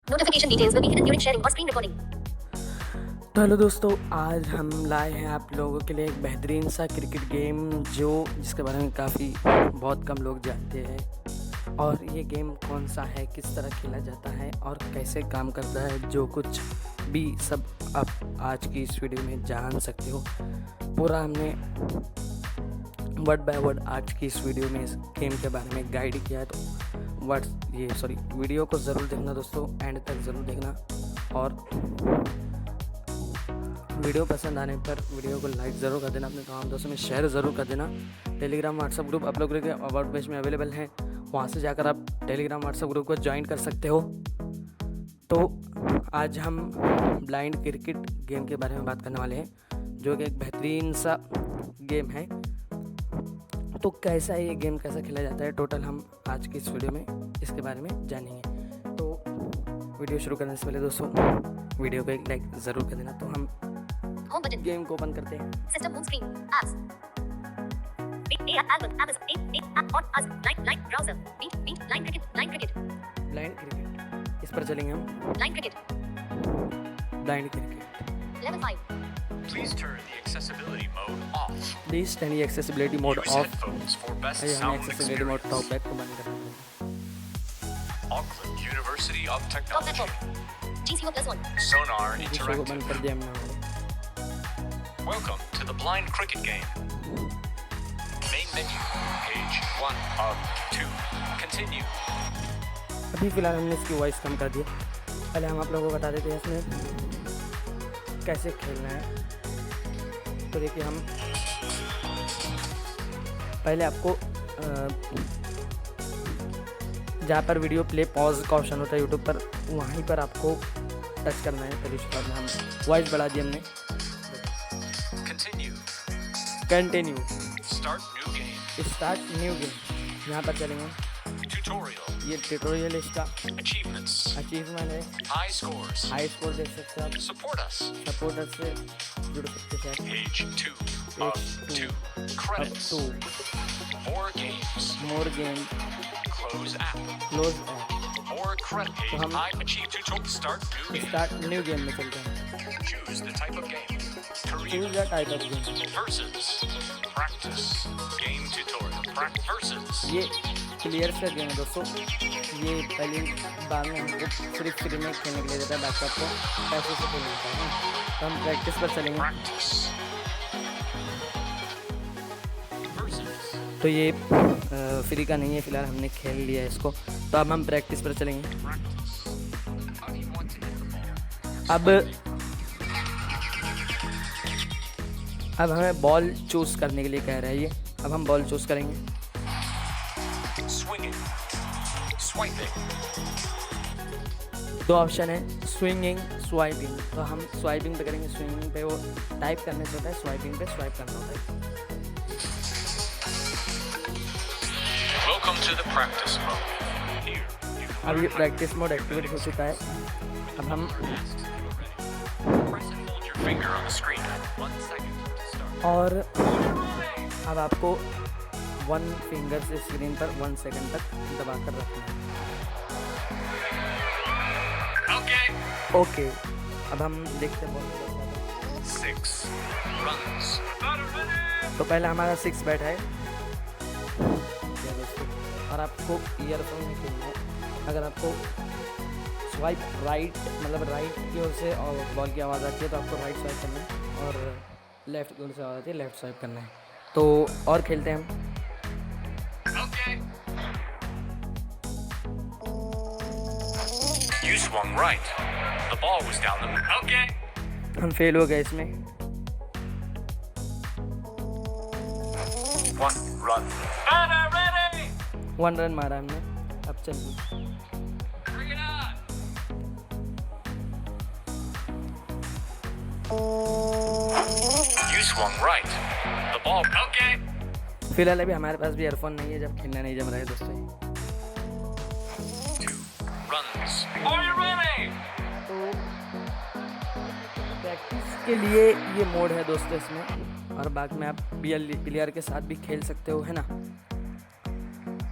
Notification details will be hidden during sharing or screen recording. तो hello दोस्तों, आज हम लाए हैं आप लोगों के लिए एक बेहतरीन सा क्रिकेट गेम जिसके बारे में बहुत कम लोग जानते हैं। और ये गेम कौन सा है, किस तरह खेला जाता है और कैसे काम करता है, जो कुछ भी सब आप आज की इस वीडियो में जान सकते हो। पूरा हमने वर्ड बाय वर्ड आज की इस वीडियो में इस गेम के बारे में गाइड किया है। तो वीडियो को ज़रूर देखना दोस्तों, एंड तक ज़रूर देखना। और वीडियो पसंद आने पर वीडियो को लाइक ज़रूर कर देना, अपने तमाम दोस्तों में शेयर ज़रूर कर देना। टेलीग्राम व्हाट्सएप ग्रुप आप लोगों के अबाउट पेज में अवेलेबल है, वहाँ से जाकर आप टेलीग्राम व्हाट्सएप ग्रुप को ज्वाइन कर सकते हो। तो आज हम ब्लाइंड क्रिकेट गेम के बारे में बात करने वाले हैं, जो कि एक बेहतरीन सा गेम है। तो कैसा है ये गेम, कैसा खेला जाता है, टोटल हम आज की इस वीडियो में इसके बारे में जानेंगे। तो वीडियो शुरू करने से पहले दोस्तों वीडियो को एक लाइक ज़रूर कर देना। तो हम Home button. गेम को ओपन करते हैं। System home screen. Apps. Album. App on us. Line browser. Beat. Line cricket. Blind cricket, इस पर चलेंगे हम। Line cricket. Blind cricket, Level 5. Please turn the accessibility mode off. Please turn accessibility mode Use of. headphones for best हमने sound accessibility mode experience. Top back को बंद कर दिया। Auckland University of Top Technology. network. GCO +1. Sonar दूसरे को बंद कर Interactive. दिया हमने। Welcome to the blind cricket game. Main menu, page 1 of 2. Continue. अभी फ़िलहाल हमने इसकी वॉइस कम कर दिया। पहले हम आप लोगों को बता देते हैं इसमें कैसे खेलना है। तो देखिए, हम पहले आपको जहाँ पर वीडियो प्ले पॉज का ऑप्शन होता है यूट्यूब पर, वहीं पर आपको टच करना है। पहले उसके बाद हम वॉइस बढ़ा दी हमने। Continue. Continue, Start new game. Start new game, यहाँ पर चलेंगे। Tutorial. ये ट्यूटोरियल इसका Achievements. अचीवमेंट है, High scores. हाई स्कोर देख सकते हैं आप, Support us. सपोर्टर से जुड़ सकते हैं। Page 2 of Page 2. Up Credits. To More games. More game, Close app. Close app, More credit page. हम- I achieve tutorial. Start new game. Start new game में चलते हैं। Choose the type of game. Choose Career. The type of game. Versus. Practice. Game tutorial. Versus. ये players का game है दोस्तों। ये पहली बार में हमको फ्री में खेलने के लिए देता है, बाकी आपको पैसे से खेलना होता है। तो हम प्रैक्टिस पर चलेंगे। Practice. Versus. तो ये फ्री का नहीं है, फिलहाल हमने खेल लिया है इसको। तो अब हम प्रैक्टिस पर चलेंगे। Practice. How do you want to hit the ball? अब हमें बॉल चूज़ करने के लिए कह रहा है ये। अब हम बॉल चूज़ करेंगे। Swinging. Swiping. दो ऑप्शन है, स्विंगिंग, स्वाइपिंग। तो हम स्वाइपिंग पे करेंगे। स्विंगिंग पे वो टाइप करने से होता है, स्वाइपिंग पे स्वाइप करना होता है। Welcome to the practice mode. Here, you can अब ये learn how practice mode activate हो चुका है। अब हम press and hold your finger on the screen. 1 second to start. और अब आपको वन फिंगर से स्क्रीन पर 1 सेकंड तक दबा कर रखना है। Okay. ओके, अब हम देखते हैं बॉल। 6 runs. तो पहला हमारा 6 बैट है दोस्तों, और आपको ईयरफोन में खेलना है। अगर आपको स्वाइप राइट, मतलब राइट की ओर से और बॉल की आवाज़ आती है तो आपको राइट स्वाइप करना है, और लेफ्ट की ओर से आवाज़ आती है लेफ्ट स्वाइप करना है। तो और खेलते हैं हम। Okay. You swung right. The ball was down the middle. Okay. हम फेल हो गए इसमें। 1 run. Batter ready. 1 रन मारा हमने। अब चलिए, Bring it on. You swung right. The ball. Okay. फिलहाल अभी हमारे पास भी ईयरफोन नहीं है, जब खेलना नहीं जम रहा है दोस्तों। 2 runs. Are you ready? तो प्रैक्टिस के लिए ये मोड है दोस्तों इसमें, और बाकी में आप प्लेयर के साथ भी खेल सकते हो, है ना।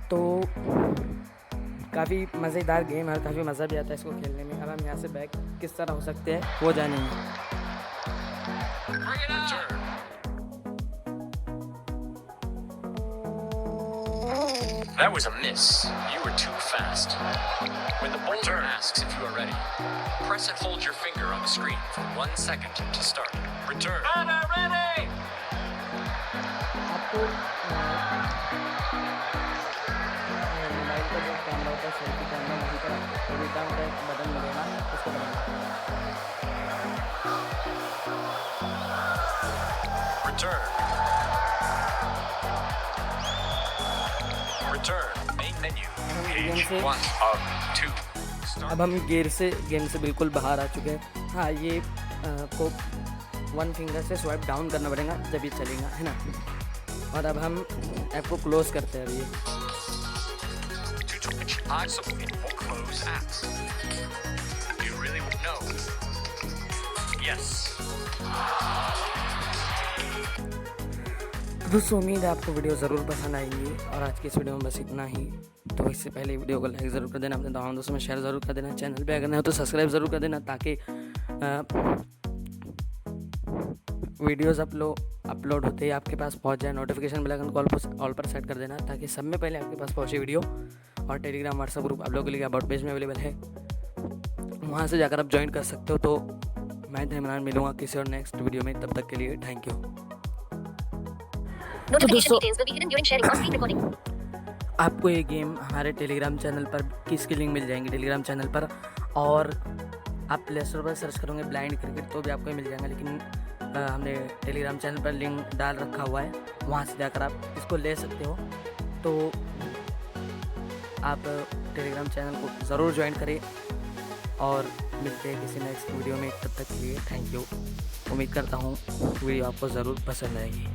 तो काफ़ी मज़ेदार गेम है और काफ़ी मज़ा भी आता है इसको खेलने में। अब हम यहाँ से बैक किस तरह हो सकते हैं वो जानेंगे। Return. That was a miss. You were too fast. When the bowler asks if you are ready, press and hold your finger on the screen for 1 second to start. Return. Ready! आपको mobile का जो camera होता है, selfie camera, वहीं पर edit down का एक button मिलेगा, उसको दबाना। Return. Return. Main menu. Page 1 of 2. अब हम गेम से बिल्कुल बाहर आ चुके हैं। हाँ, ये को 1 फिंगर से स्वाइप डाउन करना पड़ेगा जब ये चलेगा, है ना। और अब हम ऐप को क्लोज करते हैं। अभी I submit or close apps. You really know? Yes. दोस्तों, उम्मीद है आपको वीडियो ज़रूर पसंद आएगी और आज की इस वीडियो में बस इतना ही। तो इससे पहले वीडियो को लाइक ज़रूर कर देना, अपने तमाम दोस्तों में शेयर ज़रूर कर देना, चैनल पे अगर नहीं हो तो सब्सक्राइब ज़रूर कर देना ताकि वीडियोज़ अपलोड होते ही आपके पास पहुंच जाए। नोटिफिकेशन बेल आइकन ऑल पर सेट कर देना ताकि सब में पहले आपके पास पहुंचे वीडियो। और टेलीग्राम व्हाट्सएप ग्रुप आप लोगों के लिए अबाउट पेज में अवेलेबल है, वहां से जाकर आप ज्वाइन कर सकते हो। तो मैं इमरान मिलूँगा किसी और नेक्स्ट वीडियो में, तब तक के लिए thank you. Notification details will be hidden during sharing or screen recording. आपको ये गेम हमारे टेलीग्राम चैनल पर किसकी लिंक मिल जाएंगी टेलीग्राम चैनल पर, और आप प्ले स्टोर पर सर्च करोगे ब्लाइंड क्रिकेट तो भी आपको ये मिल जाएगा। लेकिन हमने टेलीग्राम चैनल पर लिंक डाल रखा हुआ है, वहाँ से जाकर आप इसको ले सकते हो। तो आप टेलीग्राम चैनल को ज़रूर ज्वाइन करें और मिलते हैं किसी नेक्स्ट वीडियो में। तब तक के लिए थैंक यू। उम्मीद करता हूँ वीडियो आपको ज़रूर पसंद आएगी।